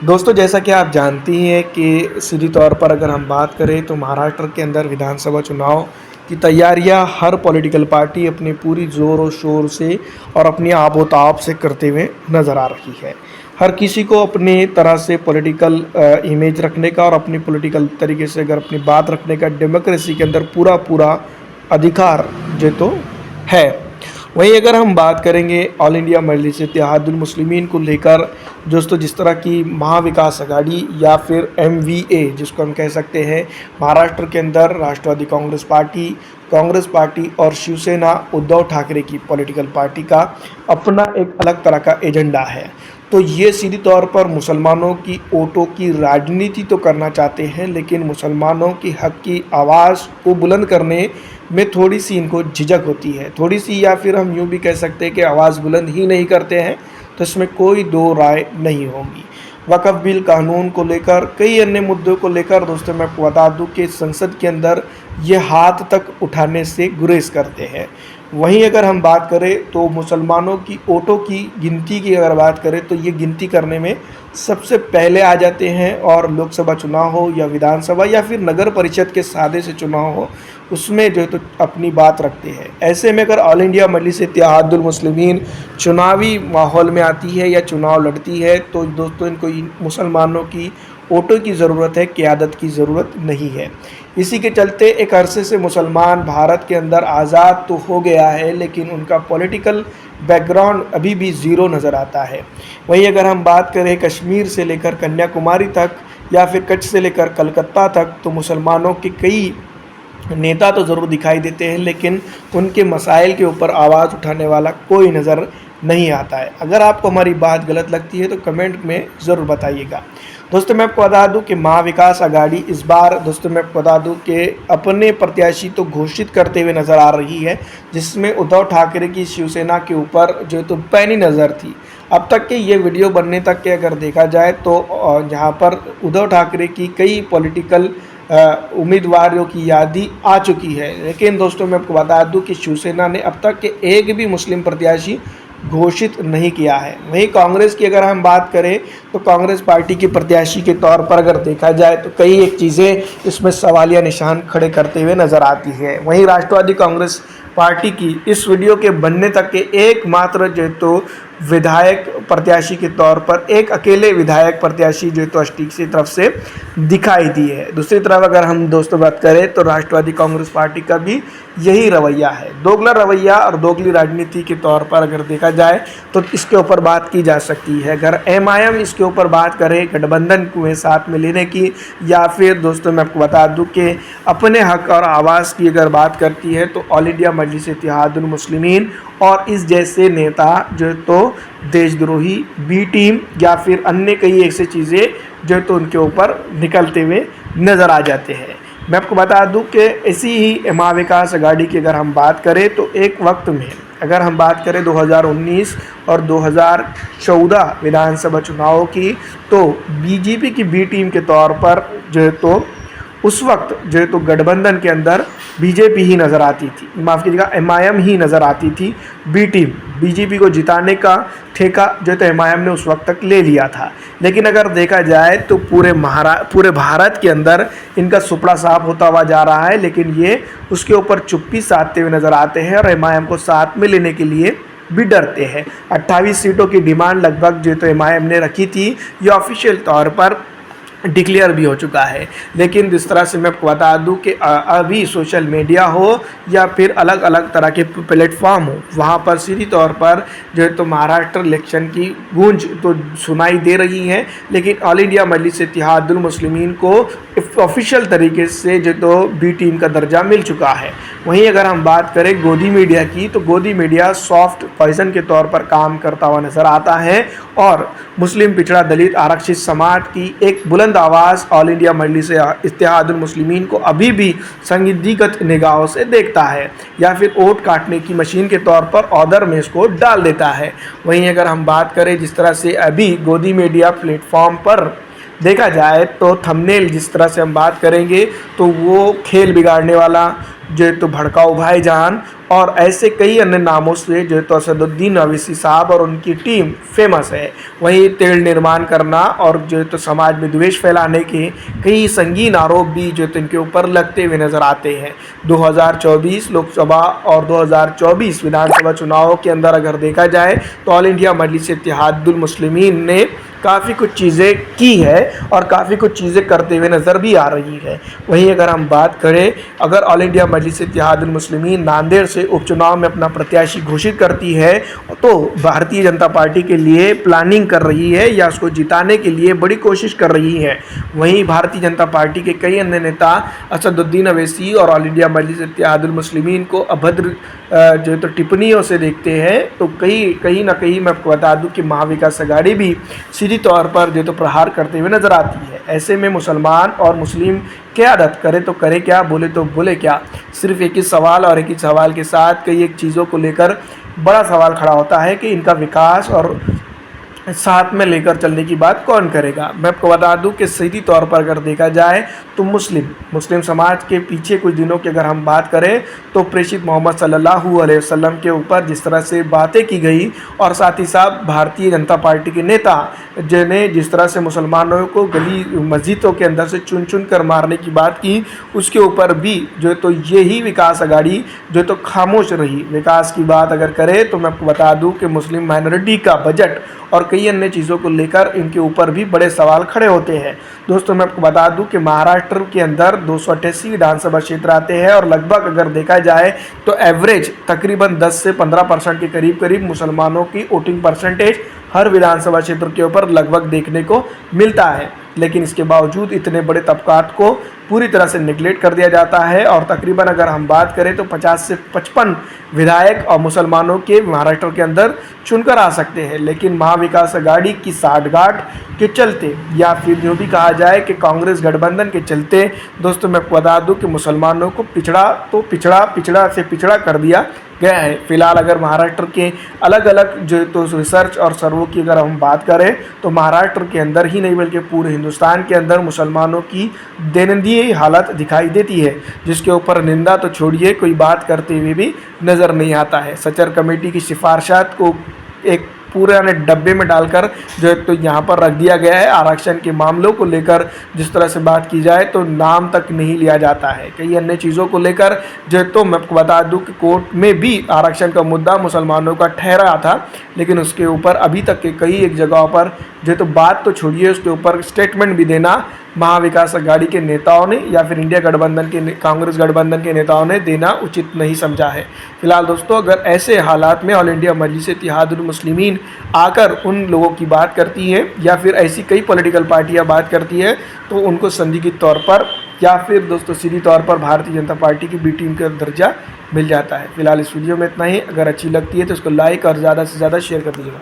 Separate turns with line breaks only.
दोस्तों, जैसा कि आप जानती हैं कि सीधी तौर पर अगर हम बात करें तो महाराष्ट्र के अंदर विधानसभा चुनाव की तैयारियां हर पॉलिटिकल पार्टी अपनी पूरी ज़ोर और शोर से और अपनी आबोताब से करते हुए नज़र आ रही है। हर किसी को अपनी तरह से पॉलिटिकल इमेज रखने का और अपनी पॉलिटिकल तरीके से अगर अपनी बात रखने का डेमोक्रेसी के अंदर पूरा पूरा अधिकार जो तो है। वहीं अगर हम बात करेंगे ऑल इंडिया मजलिस इत्तेहादुल मुस्लिमीन को लेकर दोस्तों, जिस तरह की महाविकास अघाड़ी या फिर एमवीए जिसको हम कह सकते हैं, महाराष्ट्र के अंदर राष्ट्रवादी कांग्रेस पार्टी और शिवसेना उद्धव ठाकरे की पॉलिटिकल पार्टी का अपना एक अलग तरह का एजेंडा है। तो ये सीधी तौर पर मुसलमानों की वोटों की राजनीति तो करना चाहते हैं, लेकिन मुसलमानों की हक की आवाज़ को बुलंद करने में थोड़ी सी इनको झिझक होती है, थोड़ी सी, या फिर हम यूँ भी कह सकते हैं कि आवाज़ बुलंद ही नहीं करते हैं। तो इसमें कोई दो राय नहीं होगी। वक़्फ़ बिल कानून को लेकर कई अन्य मुद्दों को लेकर दोस्तों मैं आपको बता दूं कि संसद के अंदर ये हाथ तक उठाने से गुरेज करते हैं। वहीं अगर हम बात करें तो मुसलमानों की वोटों की गिनती की अगर बात करें तो ये गिनती करने में सबसे पहले आ जाते हैं, और लोकसभा चुनाव हो या विधानसभा या फिर नगर परिषद के सादे से चुनाव हो, उसमें जो है तो अपनी बात रखते हैं। ऐसे में अगर ऑल इंडिया मजलिस इत्तेहादुल मुस्लिमीन चुनावी माहौल में आती है या चुनाव लड़ती है तो दोस्तों इनको मुसलमानों की वोटों की ज़रूरत है, क़यादत की ज़रूरत नहीं है। इसी के चलते एक अरसे से मुसलमान भारत के अंदर आज़ाद तो हो गया है, लेकिन उनका पॉलिटिकल बैकग्राउंड अभी भी ज़ीरो नज़र आता है। वहीं अगर हम बात करें कश्मीर से लेकर कन्याकुमारी तक या फिर कच्छ से लेकर कलकत्ता तक, तो मुसलमानों के कई नेता तो ज़रूर दिखाई देते हैं, लेकिन उनके मसाइल के ऊपर आवाज़ उठाने वाला कोई नज़र नहीं आता है। अगर आपको हमारी बात गलत लगती है तो कमेंट में ज़रूर बताइएगा। दोस्तों मैं आपको बता दूं कि महाविकास अघाड़ी इस बार दोस्तों मैं आपको बता दूं कि अपने प्रत्याशी तो घोषित करते हुए नज़र आ रही है, जिसमें उद्धव ठाकरे की शिवसेना के ऊपर जो तो पैनी नज़र थी। अब तक के ये वीडियो बनने तक के अगर देखा जाए तो जहाँ पर उद्धव ठाकरे की कई पॉलिटिकल उम्मीदवारों की यादी आ चुकी है, लेकिन दोस्तों मैं आपको बता दूं कि शिवसेना ने अब तक के एक भी मुस्लिम प्रत्याशी घोषित नहीं किया है। वहीं कांग्रेस की अगर हम बात करें तो कांग्रेस पार्टी के प्रत्याशी के तौर पर अगर देखा जाए तो कई एक चीज़ें इसमें सवालिया निशान खड़े करते हुए नज़र आती है। वहीं राष्ट्रवादी कांग्रेस पार्टी की इस वीडियो के बनने तक के एकमात्र जो तो विधायक प्रत्याशी के तौर पर एक अकेले विधायक प्रत्याशी जो तो स्टिक की तरफ से दिखाई दी है। दूसरी तरफ अगर हम दोस्तों बात करें तो राष्ट्रवादी कांग्रेस पार्टी का भी यही रवैया है, दोगला रवैया और दोगली राजनीति के तौर पर अगर देखा जाए तो इसके ऊपर बात की जा सकती है। अगर एमआईएम इसके ऊपर बात करें गठबंधन को साथ में लेने की, या फिर दोस्तों मैं आपको बता दूं कि अपने हक और आवाज़ की अगर बात करती है तो ऑल इंडिया मजलिस इत्तेहादुल मुस्लिमीन और इस जैसे नेता जो तो देशद्रोही, बी टीम या फिर अन्य कई ऐसी चीज़ें जो तो उनके ऊपर निकलते हुए नज़र आ जाते हैं। मैं आपको बता दूं कि ऐसी ही महाविकास अघाड़ी की अगर हम बात करें तो एक वक्त में अगर हम बात करें 2019 और 2014 विधानसभा चुनावों की, तो बीजेपी की बी टीम के तौर पर जो है तो उस वक्त जो है तो गठबंधन के अंदर बीजेपी ही नज़र आती थी, माफ़ कीजिएगा एमआईएम ही नज़र आती थी। बी टीम बीजेपी को जिताने का ठेका जो तो एमआईएम ने उस वक्त तक ले लिया था, लेकिन अगर देखा जाए तो पूरे भारत के अंदर इनका सुपड़ा साफ होता हुआ जा रहा है, लेकिन ये उसके ऊपर चुप्पी साधते हुए नज़र आते हैं और एमआईएम को साथ में लेने के लिए भी डरते हैं। 28 सीटों की डिमांड लगभग जो तो एमआईएम ने रखी थी, ये ऑफिशियल तौर पर डिक्लेयर भी हो चुका है। लेकिन जिस तरह से मैं आपको बता दूं कि अभी सोशल मीडिया हो या फिर अलग अलग तरह के प्लेटफॉर्म हो, वहां पर सीधी तौर पर जो है तो महाराष्ट्र इलेक्शन की गूंज तो सुनाई दे रही है, लेकिन ऑल इंडिया मजलिस इत्तेहादुल मुस्लिमीन को ऑफिशियल तरीके से जो तो बी टीम का दर्जा मिल चुका है। वहीं अगर हम बात करें गोदी मीडिया की, तो गोदी मीडिया सॉफ्ट पॉइजन के तौर पर काम करता हुआ नज़र आता है और मुस्लिम, पिछड़ा, दलित, आरक्षित समाज की एक बुलंद आवाज़ ऑल इंडिया मजलिस इत्तेहादुल मुस्लिमीन को अभी भी संदिग्ध निगाहों से देखता है, या फिर वोट काटने की मशीन के तौर पर ऑर्डर में इसको डाल देता है। वहीं अगर हम बात करें जिस तरह से अभी गोदी मीडिया प्लेटफॉर्म पर देखा जाए तो थंबनेल जिस तरह से हम बात करेंगे तो वो खेल बिगाड़ने वाला, जो है तो भड़काऊ भाईजान और ऐसे कई अन्य नामों से जो है तो असदुद्दीन ओवैसी साहब और उनकी टीम फेमस है। वहीं तेल निर्माण करना और जो है तो समाज में द्वेष फैलाने के कई संगीन आरोप भी जो है तो इनके ऊपर लगते हुए नजर आते हैं। 2024 लोकसभा और 2024 विधानसभा चुनावों के अंदर अगर देखा जाए तो ऑल इंडिया मजलिस इत्तेहादुल मुस्लिमीन ने काफ़ी कुछ चीज़ें की है और काफ़ी कुछ चीज़ें करते हुए नज़र भी आ रही है। वहीं अगर हम बात करें, अगर ऑल इंडिया मजलिस इत्तेहादुल मुस्लिमीन नांदेड़ से उपचुनाव में अपना प्रत्याशी घोषित करती है तो भारतीय जनता पार्टी के लिए प्लानिंग कर रही है या उसको जिताने के लिए बड़ी कोशिश कर रही है। वहीं भारतीय जनता पार्टी के कई अन्य नेता असदुद्दीन ओवैसी और ऑल इंडिया मजलिस इत्तेहादुल मुस्लिमीन को अभद्र जो तो टिप्पणियों से देखते हैं, तो कहीं ना कहीं मैं आपको बता दूं कि महाविकास अघाड़ी भी सीधी तौर पर जो तो प्रहार करते हुए नजर आती है। ऐसे में मुसलमान और मुस्लिम क्या अदद करे तो करे क्या, बोले तो बोले क्या। सिर्फ एक ही सवाल और एक ही सवाल के साथ कई एक चीज़ों को लेकर बड़ा सवाल खड़ा होता है कि इनका विकास और साथ में लेकर चलने की बात कौन करेगा। मैं आपको बता दूं कि सीधी तौर पर अगर देखा जाए तो मुस्लिम समाज के पीछे कुछ दिनों की अगर हम बात करें तो प्रेषित मोहम्मद सल्लल्लाहु अलैहि वसल्लम के ऊपर जिस तरह से बातें की गई और साथ ही साथ भारतीय जनता पार्टी के नेता जिन्हें जिस तरह से मुसलमानों को गली मस्जिदों के अंदर से चुन चुन कर मारने की बात की, उसके ऊपर भी जो तो यही विकास अघाड़ी जो तो खामोश रही। विकास की बात अगर करें तो मैं आपको बता दूं कि मुस्लिम माइनॉरिटी का बजट और कई अन्य चीज़ों को लेकर इनके ऊपर भी बड़े सवाल खड़े होते हैं। दोस्तों मैं आपको बता दूं कि महाराष्ट्र के अंदर 288 विधानसभा क्षेत्र आते हैं और लगभग अगर देखा जाए तो एवरेज तकरीबन 10 से 15% के करीब मुसलमानों की वोटिंग परसेंटेज हर विधानसभा क्षेत्र के ऊपर लगभग देखने को मिलता है। लेकिन इसके बावजूद इतने बड़े तबकात को पूरी तरह से निगलेक्ट कर दिया जाता है और तकरीबन अगर हम बात करें तो 50 से 55 विधायक और मुसलमानों के महाराष्ट्र के अंदर चुनकर आ सकते हैं। लेकिन महाविकास अघाड़ी की साठगांठ के चलते या फिर यूँ भी कहा जाए कि कांग्रेस गठबंधन के चलते दोस्तों मैं आपको बता दूं कि मुसलमानों को पिछड़ा से पिछड़ा कर दिया गया है। फिलहाल अगर महाराष्ट्र के अलग अलग जो तो रिसर्च और सर्वों की अगर हम बात करें तो महाराष्ट्र के अंदर ही नहीं बल्कि पूरे हिंदुस्तान के अंदर मुसलमानों की दैनंदिन हालत दिखाई देती है, जिसके ऊपर निंदा तो छोड़िए कोई बात करते हुए भी नज़र नहीं आता है। सचर कमेटी की सिफारिशात को एक पूरे डब्बे में डालकर जो है तो यहाँ पर रख दिया गया है। आरक्षण के मामलों को लेकर जिस तरह से बात की जाए तो नाम तक नहीं लिया जाता है। कई अन्य चीज़ों को लेकर जो है तो मैं आपको बता दूं कि कोर्ट में भी आरक्षण का मुद्दा मुसलमानों का ठहरा था, लेकिन उसके ऊपर अभी तक के कई एक जगहों पर जो तो बात तो छोड़िए उसके ऊपर स्टेटमेंट भी देना महाविकास अघाड़ी के नेताओं ने या फिर इंडिया गठबंधन के कांग्रेस गठबंधन के नेताओं ने देना उचित नहीं समझा है। फिलहाल दोस्तों अगर ऐसे हालात में ऑल इंडिया मजलिस इत्तेहादुल मुस्लिमीन आकर उन लोगों की बात करती है या फिर ऐसी कई पॉलिटिकल पार्टियां बात करती है तो उनको संदिग्ध तौर पर या फिर दोस्तों सीधी तौर पर भारतीय जनता पार्टी की बी टीम का दर्जा मिल जाता है। फिलहाल इस वीडियो में इतना ही। अगर अच्छी लगती है तो इसको लाइक और ज़्यादा से ज़्यादा शेयर कर दीजिएगा।